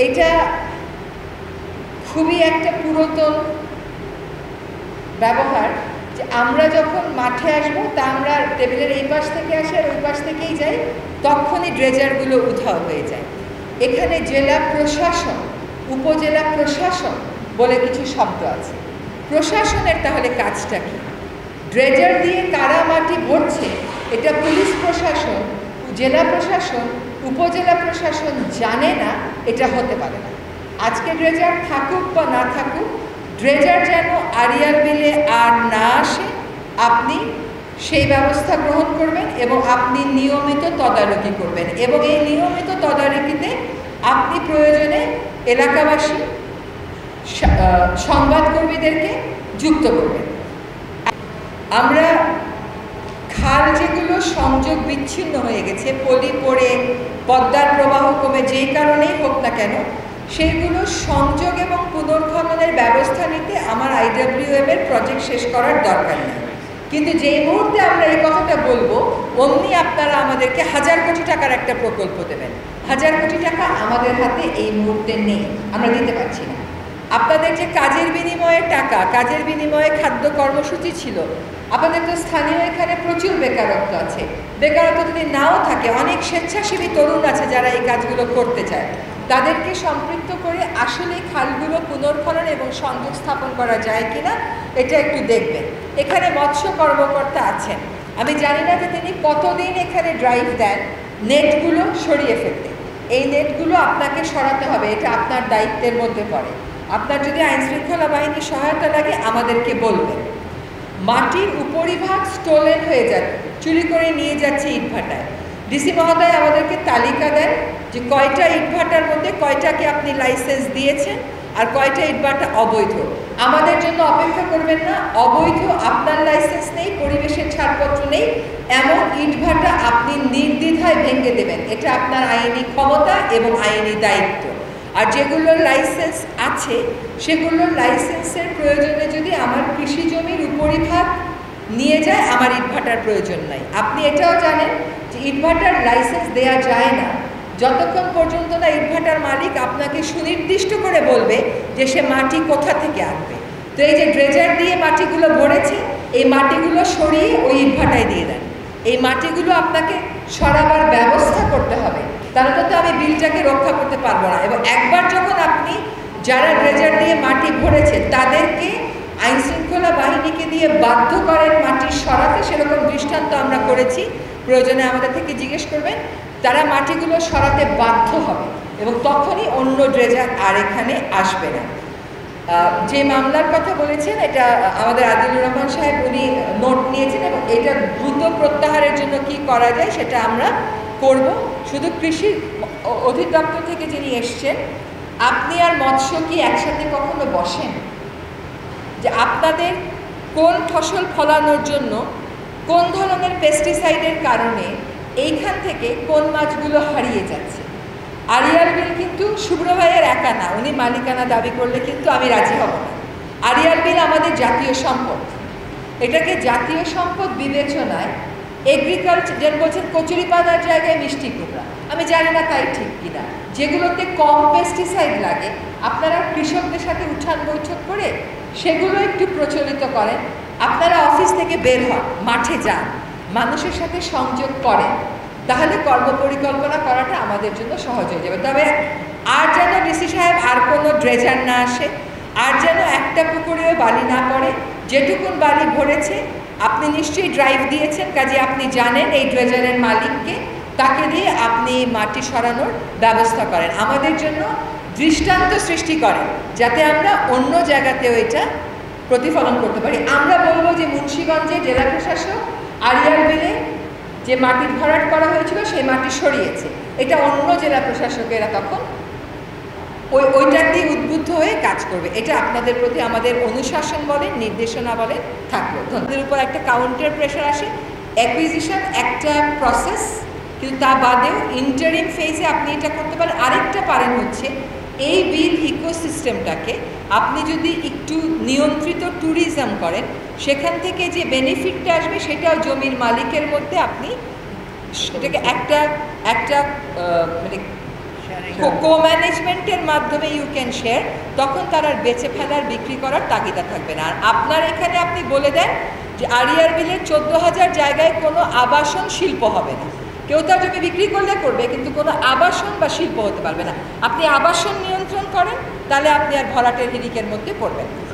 এইটা খুবই একটা পুরাতন ব্যবহার যে আমরা যখন মাঠে আসবো তা আমরা টেবিলের এই পাশ থেকে আসি আর ওই পাশ থেকেই যাই, তখনই ড্রেজারগুলো উধাও হয়ে যায়। এখানে জেলা প্রশাসন, উপজেলা প্রশাসন বলে কিছু শব্দ আছে। প্রশাসনের তাহলে কাজটা কি? ড্রেজার দিয়ে কারা মাটি ভরছে এটা পুলিশ প্রশাসন, জেলা প্রশাসন, উপজেলা প্রশাসন জানে না, এটা হতে পারে না। আজকে ড্রেজার থাকুক বা না থাকুক, ড্রেজার যেন আড়িয়াল বিলে আর না আসে আপনি সেই ব্যবস্থা গ্রহণ করবেন এবং আপনি নিয়মিত তদারকি করবেন, এবং এই নিয়মিত তদারকিতে আপনি প্রয়োজনে এলাকাবাসী সংবাদকর্মীদেরকে যুক্ত করবেন। আমরা খাল যেগুলো সংযোগ বিচ্ছিন্ন হয়ে গেছে, পলি পড়ে পদ্মার প্রবাহ কমে যেই কারণেই হোক না কেন, সেইগুলো সংযোগ এবং পুনর্খননের ব্যবস্থা নিতে আমার IWM এর প্রজেক্ট শেষ করার দরকার নেই। কিন্তু যেই মুহূর্তে আমরা এই কথাটা বলবো অমনি আপনারা আমাদেরকে 1000 কোটি টাকার একটা প্রকল্প দেবেন। 1000 কোটি টাকা আমাদের হাতে এই মুহূর্তে নেই, আমরা দিতে পারছি না। আপনাদের যে কাজের বিনিময়ে টাকা, কাজের বিনিময়ে খাদ্য কর্মসূচি ছিল, আপনাদের তো স্থানীয় এখানে প্রচুর বেকারত্ব আছে। বেকারত্ব যদি নাও থাকে, অনেক স্বেচ্ছাসেবী তরুণ আছে যারা এই কাজগুলো করতে চায়, তাদেরকে সম্পৃক্ত করে আসলে খালগুলো পুনর্খনন এবং সংযোগ স্থাপন করা যায় কিনা এটা একটু দেখবেন। এখানে মৎস্য কর্মকর্তা আছেন, আমি জানি না যে তিনি কতদিন এখানে ড্রাইভ দেন নেটগুলো সরিয়ে ফেলতে। এই নেটগুলো আপনাকে সরাতে হবে, এটা আপনার দায়িত্বের মধ্যে পড়ে। আপনার যদি আইনশৃঙ্খলা বাহিনীর সহায়তা লাগে আমাদেরকে বলবেন। মাটির উপরিভাগ স্টোলেন হয়ে যাচ্ছে, চুরি করে নিয়ে যাচ্ছে ইটভাটায়। ডিসি মহোদয় আমাদেরকে তালিকা দেন যে কয়টা ইটভাটার মধ্যে কয়টাকে আপনি লাইসেন্স দিয়েছেন আর কয়টা ইটভাটা অবৈধ। আমাদের জন্য অপেক্ষা করবেন না, অবৈধ আপনার লাইসেন্স নেই, পরিবেশের ছাড়পত্র নেই, এমন ইটভাটা আপনি নির্দ্বিধায় ভেঙে দেবেন। এটা আপনার আইনি ক্ষমতা এবং আইনি দায়িত্ব। আর যেগুলোর লাইসেন্স আছে সেগুলোর লাইসেন্সের প্রয়োজনে যদি আমার কৃষি জমির উপরিভাগ নিয়ে যায়, আমার ইটভাটার প্রয়োজন নাই। আপনি এটাও জানেন যে ইটভাটার লাইসেন্স দেয়া যায় না যতক্ষণ পর্যন্ত না ইটভাটার মালিক আপনাকে সুনির্দিষ্ট করে বলবে যে সে মাটি কোথা থেকে আনবে। তো এই যে ড্রেজার দিয়ে মাটিগুলো ভরেছে, এই মাটিগুলো সরিয়ে ওই ইটভাটায় দিয়ে দেন। এই মাটিগুলো আপনাকে সরাবার ব্যবস্থা করতে হবে, তাহলে তো আমি বিলটাকে রক্ষা করতে পারবো না। এবং একবার যখন আপনি যারা ড্রেজার দিয়ে মাটি ভরেছে তাদেরকে আইনশৃঙ্খলা বাহিনীকে দিয়ে বাধ্য করেন মাটি সরাতে, সেরকম দৃষ্টান্ত আমরা করেছি, প্রয়োজনে আমাদের থেকে জিজ্ঞেস করবেন, তারা মাটিগুলো সরাতে বাধ্য হবে এবং তখনই অন্য ড্রেজার আর এখানে আসবে না। যে মামলার কথা বলেছেন এটা আমাদের আদিলুর রহমান সাহেব উনি নোট নিয়েছেন এবং এটা দ্রুত প্রত্যাহারের জন্য কি করা যায় সেটা আমরা করব। শুধু কৃষি অধিদপ্তর থেকে যিনি এসছেন, আপনি আর মৎস্য কি একসাথে কখনো বসেন যে আপনাদের কোন ফসল ফলানোর জন্য কোন ধরনের পেস্টিসাইডের কারণে এইখান থেকে কোন মাছগুলো হারিয়ে যাচ্ছে? আড়িয়াল বিল কিন্তু শুভ্র ভাইয়ের একা না, উনি মালিকানা দাবি করলে কিন্তু আমি রাজি হব না। আড়িয়াল বিল আমাদের জাতীয় সম্পদ, এটাকে জাতীয় সম্পদ বিবেচনায় এগ্রিকালচার যেন বলছেন কচুরিপানার জায়গায় মিষ্টি কুমড়া, আমি জানি না তাই ঠিক কিনা, যেগুলোতে কম পেস্টিসাইড লাগে আপনারা কৃষকদের সাথে উঠান বৈঠক করে সেগুলো একটু প্রচলিত করেন। আপনারা অফিস থেকে বের হন, মাঠে যান, মানুষের সাথে সংযোগ করেন, তাহলে কর্মপরিকল্পনা করাটা আমাদের জন্য সহজ হয়ে যাবে। তবে আর যেন ডিসি সাহেব আর কোনো ড্রেজার না আসে, আর যেন একটা পুকুরেও বালি না পড়ে। যেটুকুন বালি ভরেছে আপনি নিশ্চয়ই ড্রাইভ দিয়েছেন, কাজে আপনি জানেন এই ড্রেজারের মালিককে, তাকে দিয়ে আপনি মাটি সরানোর ব্যবস্থা করেন, আমাদের জন্য দৃষ্টান্ত সৃষ্টি করেন, যাতে আমরা অন্য জায়গাতেও এটা প্রতিফলন করতে পারি। আমরা বলবো যে মুন্সিগঞ্জে জেলা প্রশাসক আড়িয়াল বিলে যে মাটির ভরাট করা হয়েছিল সেই মাটি সরিয়েছে, এটা অন্য জেলা প্রশাসকেরা তখন ওইটার দিয়ে উদ্বুদ্ধ হয়ে কাজ করবে। এটা আপনাদের প্রতি আমাদের অনুশাসন বলেন, নির্দেশনা বলেন থাকলো। ধনদের উপর একটা কাউন্টার প্রেশার আসে। অ্যাকুইজিশন একটা প্রসেস, কিন্তু তা বাদেও ইন্টারিম ফেজে আপনি এটা করতে পারেন। আরেকটা পারেন হচ্ছে এই বিল ইকোসিস্টেমটাকে আপনি যদি একটু নিয়ন্ত্রিত ট্যুরিজম করেন, সেখান থেকে যে বেনিফিটটা আসবে সেটাও জমির মালিকের মধ্যে আপনি এটাকে একটা মানে কো ম্যানেজমেন্টের মাধ্যমে ইউ ক্যান শেয়ার, তখন তার আর বেচে ফেলার বিক্রি করার তাগিদা থাকবে না। আর আপনার এখানে আপনি বলে দেন যে আড়িয়ার বিলের 14,000 জায়গায় কোনো আবাসন শিল্প হবে না। কেউ তার জমি বিক্রি করলে করবে, কিন্তু কোনো আবাসন বা শিল্প হতে পারবে না। আপনি আবাসন নিয়ন্ত্রণ করেন, তাহলে আপনি আর ভরাটের হিড়িকের মধ্যে পড়বেন না।